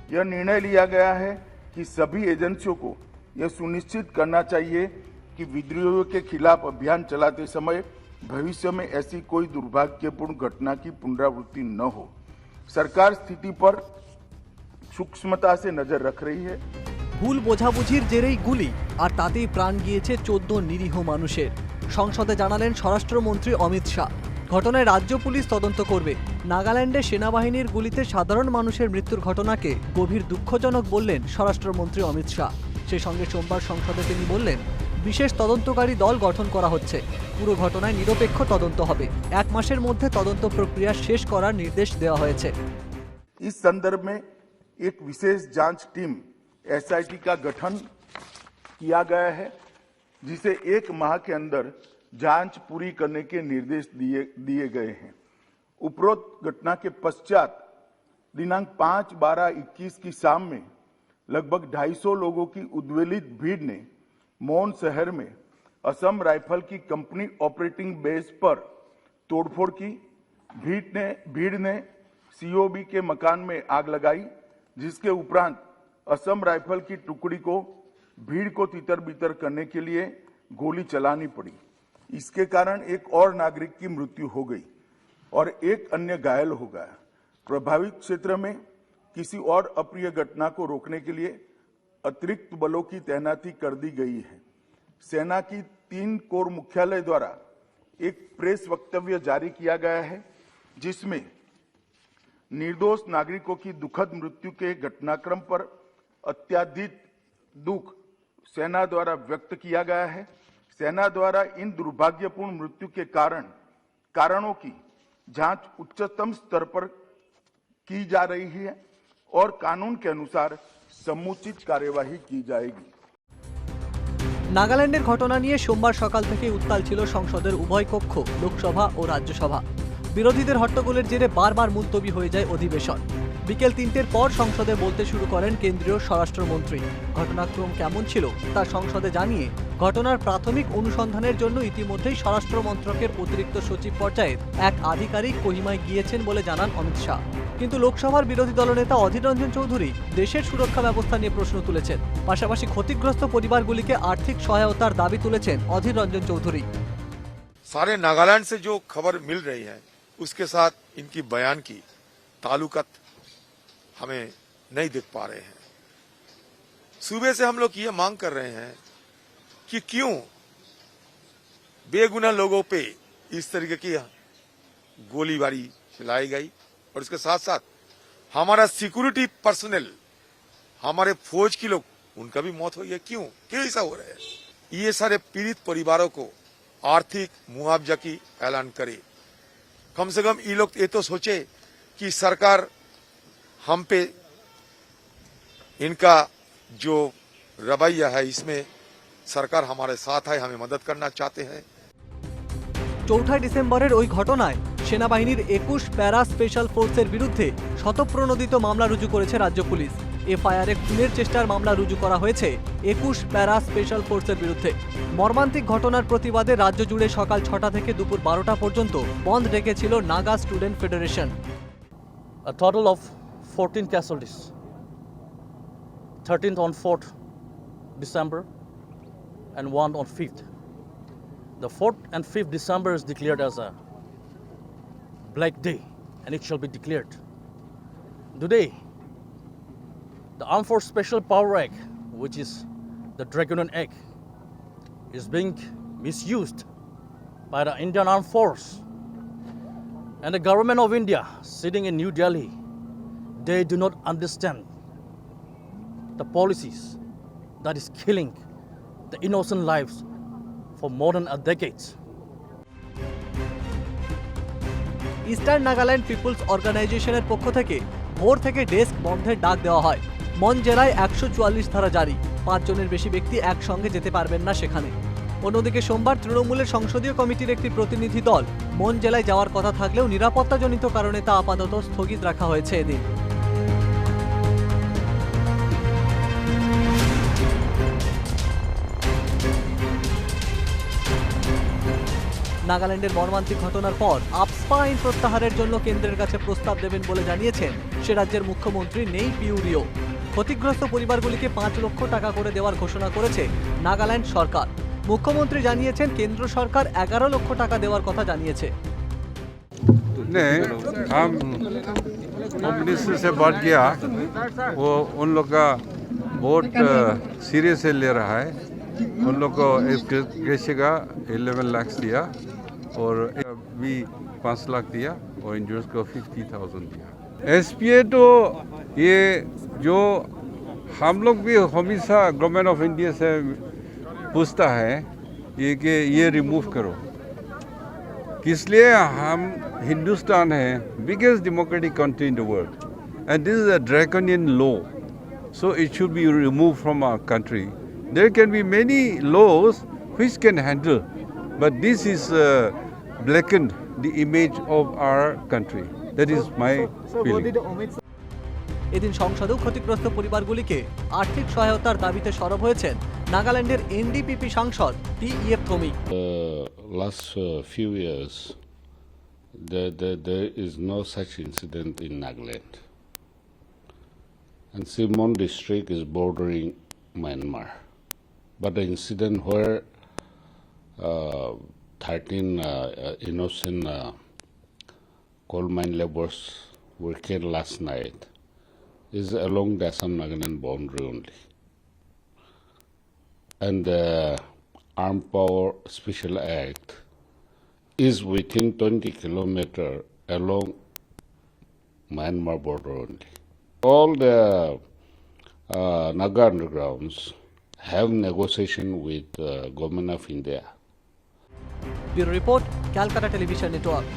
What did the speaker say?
यह निर्णय लिया गया है कि सभी एजेंसियों को यह सुनिश्चित करना चाहिए कि विद्रोहियों के खिलाफ अभियान चलाते समय भविष्य में ऐसी कोई दुर्भाग्यपूर्ण घटना की पुनरावृत्ति न हो। सरकार स्थिति पर सूक्ष्मता से नजर रख रही है। ভুল বোঝাবুঝির জেরেই গুলি আর তাতেই প্রাণ গিয়েছে 14 নিরীহ মানুষের। সংসদে জানালেন স্বরাষ্ট্রমন্ত্রী অমিত শাহ। ঘটনায় রাজ্য পুলিশ তদন্ত করবে। নাগাল্যান্ডে সেনাবাহিনীর গুলিতে সাধারণ মানুষের মৃত্যুর ঘটনাকে গভীর দুঃখজনক বললেন স্বরাষ্ট্রমন্ত্রী অমিত শাহ। সেই সঙ্গে সোমবার সংসদে তিনি বললেন, বিশেষ তদন্তকারী দল গঠন করা হচ্ছে। পুরো ঘটনায় নিরপেক্ষ তদন্ত হবে। 1 মাসের মধ্যে তদন্ত প্রক্রিয়া শেষ করার নির্দেশ দেওয়া হয়েছে। इस संदर्भ में एक विशेष जांच टीम एसआईटी का गठन किया गया है, जिसे 1 माह के अंदर जांच पूरी करने के निर्देश दिए गए हैं। उपरोक्त घटना के पश्चात दिनांक 5/12/21 की शाम में लगभग 250 लोगों की उद्वेलित भीड़ ने मौन शहर में असम राइफल की कंपनी ऑपरेटिंग बेस पर तोड़फोड़ की। भीड़ ने सीओबी के मकान में आग लगाई, जिसके उपरांत असम राइफल की टुकड़ी को भीड़ को तितर-बितर करने के लिए गोली चलानी पड़ी। इसके कारण एक और नागरिक की मृत्यु हो गई और एक अन्य घायल हो गया। प्रभावित क्षेत्र में किसी और अप्रिय घटना को रोकने के लिए अतिरिक्त बलों की तैनाती कर दी गई है। सेना की 3 कोर मुख्यालय द्वारा एक प्रेस वक्तव्य जारी किया गया है, जिसमें निर्दोष नागरिकों की दुखद मृत्यु के घटनाक्रम पर अत्यधिक दुख सेना द्वारा व्यक्त किया गया है। सेना द्वारा इन दुर्भाग्यपूर्ण मृत्यु के कारणों की जांच उच्चतम स्तर पर की जा रही है और कानून के अनुसार समुचित कार्यवाही की जाएगी। নাগাল্যান্ডের ঘটনা নিয়ে সোমবার সকাল থেকে উত্তাল ছিল সংসদের উভয় কক্ষ, লোকসভা ও রাজ্যসভা। বিরোধীদের হট্টগোলের জেরে বারবার মুলতবি হয়ে যায় অধিবেশন। বিকেল 3টের পর সংসদে বলতে শুরু করেন কেন্দ্রীয় স্বরাষ্ট্রমন্ত্রী। ঘটনাক্রম কেমন ছিল তা সংসদে জানিয়ে ঘটনার প্রাথমিক অনুসন্ধানের জন্য ইতিমধ্যেই স্বরাষ্ট্র মন্ত্রকের অতিরিক্ত সচিব পর্যায়ের এক আধিকারিক কোহিমায় গিয়েছেন বলে জানান অমিত শাহ। কিন্তু লোকসভার বিরোধী দলনেতা অধীর রঞ্জন চৌধুরী দেশের সুরক্ষা ব্যবস্থা নিয়ে প্রশ্ন তুলেছেন। পাশাপাশি ক্ষতিগ্রস্ত পরিবারগুলিকে আর্থিক সহায়তার দাবি তুলেছেন অধীর রঞ্জন চৌধুরী। सारे नागालैंड से जो खबर मिल रही है उसके साथ इनकी बयान की ताल्लुकात हमें नहीं देख पा रहे हैं। सुबह से हम लोग ये मांग कर रहे हैं कि क्यों बेगुनाह लोगों पे इस तरीके की गोलीबारी चलाई गई और इसके साथ साथ हमारा सिक्योरिटी पर्सनल, हमारे फौज की लोग, उनका भी मौत हुई है। क्यों ऐसा हो रहा है? ये सारे पीड़ित परिवारों को आर्थिक मुआवजा की ऐलान करे। कम से कम ये लोग ये तो सोचे कि सरकार हम पे इनका जो रवैया है इसमें सरकार हमारे साथ है, हमें मदद करना चाहते हैं। 4 ডিসেম্বরের ওই ঘটনায় সেনাবাহিনীর 21 প্যারা স্পেশাল ফোর্সের বিরুদ্ধে শতপ্রণোদিত মামলা রুজু করেছে রাজ্য পুলিশ। এফআইআরে খুনের চেষ্টার মামলা রুজু করা হয়েছে 21 প্যারা স্পেশাল ফোর্সের বিরুদ্ধে। মর্মান্তিক ঘটনার প্রতিবাদে রাজ্য জুড়ে সকাল 6টা থেকে দুপুর 12টা পর্যন্ত বন্ধ ডেকেছিল Naga student federation. A total of 14 casualties, 13th on 4th December and 1 on 5th. The 4th and 5th December is declared as a Black Day and it shall be declared. Today, the Armed Force Special Power Act, which is the Draconian Act, is being misused by the Indian Armed Force. And the government of India sitting in New Delhi, they do not understand the policies that is killing the innocent lives for more than a decade. Eastern Nagaland people's অর্গানাইজেশনের পক্ষ থেকে ভোর থেকে desk বন্ধের ডাক দেওয়া হয়। মন জেলায় 144 ধারা জারি। 5 জনের বেশি ব্যক্তি একসঙ্গে যেতে পারবেন না সেখানে। অন্যদিকে সোমবার তৃণমূলের সংসদীয় কমিটির একটি প্রতিনিধি দল মন জেলায় যাওয়ার কথা থাকলেও নিরাপত্তাজনিত কারণে তা আপাতত স্থগিত রাখা হয়েছে এদিন। নাগাল্যান্ডের মর্মান্তিক ঘটনার পর আপস পোক্সো আইন প্রত্যাহারের জন্য কেন্দ্রের কাছে প্রস্তাব দেবেন বলে জানিয়েছেন সে রাজ্যের মুখ্যমন্ত্রী নেই পিউরিও। ক্ষতিগ্রস্ত পরিবারগুলিকে 5 লক্ষ টাকা করে দেওয়ার ঘোষণা করেছে নাগাল্যান্ড সরকার। মুখ্যমন্ত্রী জানিয়েছেন কেন্দ্র সরকার 11 লক্ষ টাকা দেওয়ার কথা জানিয়েছে। नहीं, हम होम मिनिस्टर से बात किया, वो उन लोग का बहुत सीरियस से ले रहा है। उन लोग को इस कृषि का 11 लाख दिया और भी 5 लाख दिया और इंश्योरेंस को 50,000 दिया। SPA तो ये जो हम लोग भी हमेशा गवर्नमेंट ऑफ इंडिया से पूछता है ये कि ये रिमूव करो, इसलिए हम हिंदुस्तान है biggest democratic country in the world and this is a draconian law, so it should be remove from our country. There can be many laws which can handle, but this is blackened the image of our country. That is my feeling. এদিন সংসদেও ক্ষতিগ্রস্ত পরিবারগুলিকে আর্থিক সহায়তার দাবিতে সরব হয়েছেন নাগাল্যান্ডের NDPP সাংসদ টি.ইএফ থমি। Last few years, there is no such incident in Nagaland. And Simon district is bordering Myanmar. But the incident where 13 innocent coal mine laborers were killed last night is along the Assam-Nagaland boundary only. And the Armed Power Special Act is within 20 kilometers along Myanmar border only. All the Naga undergrounds have negotiation with Government of India. Bureau report, Calcutta television network.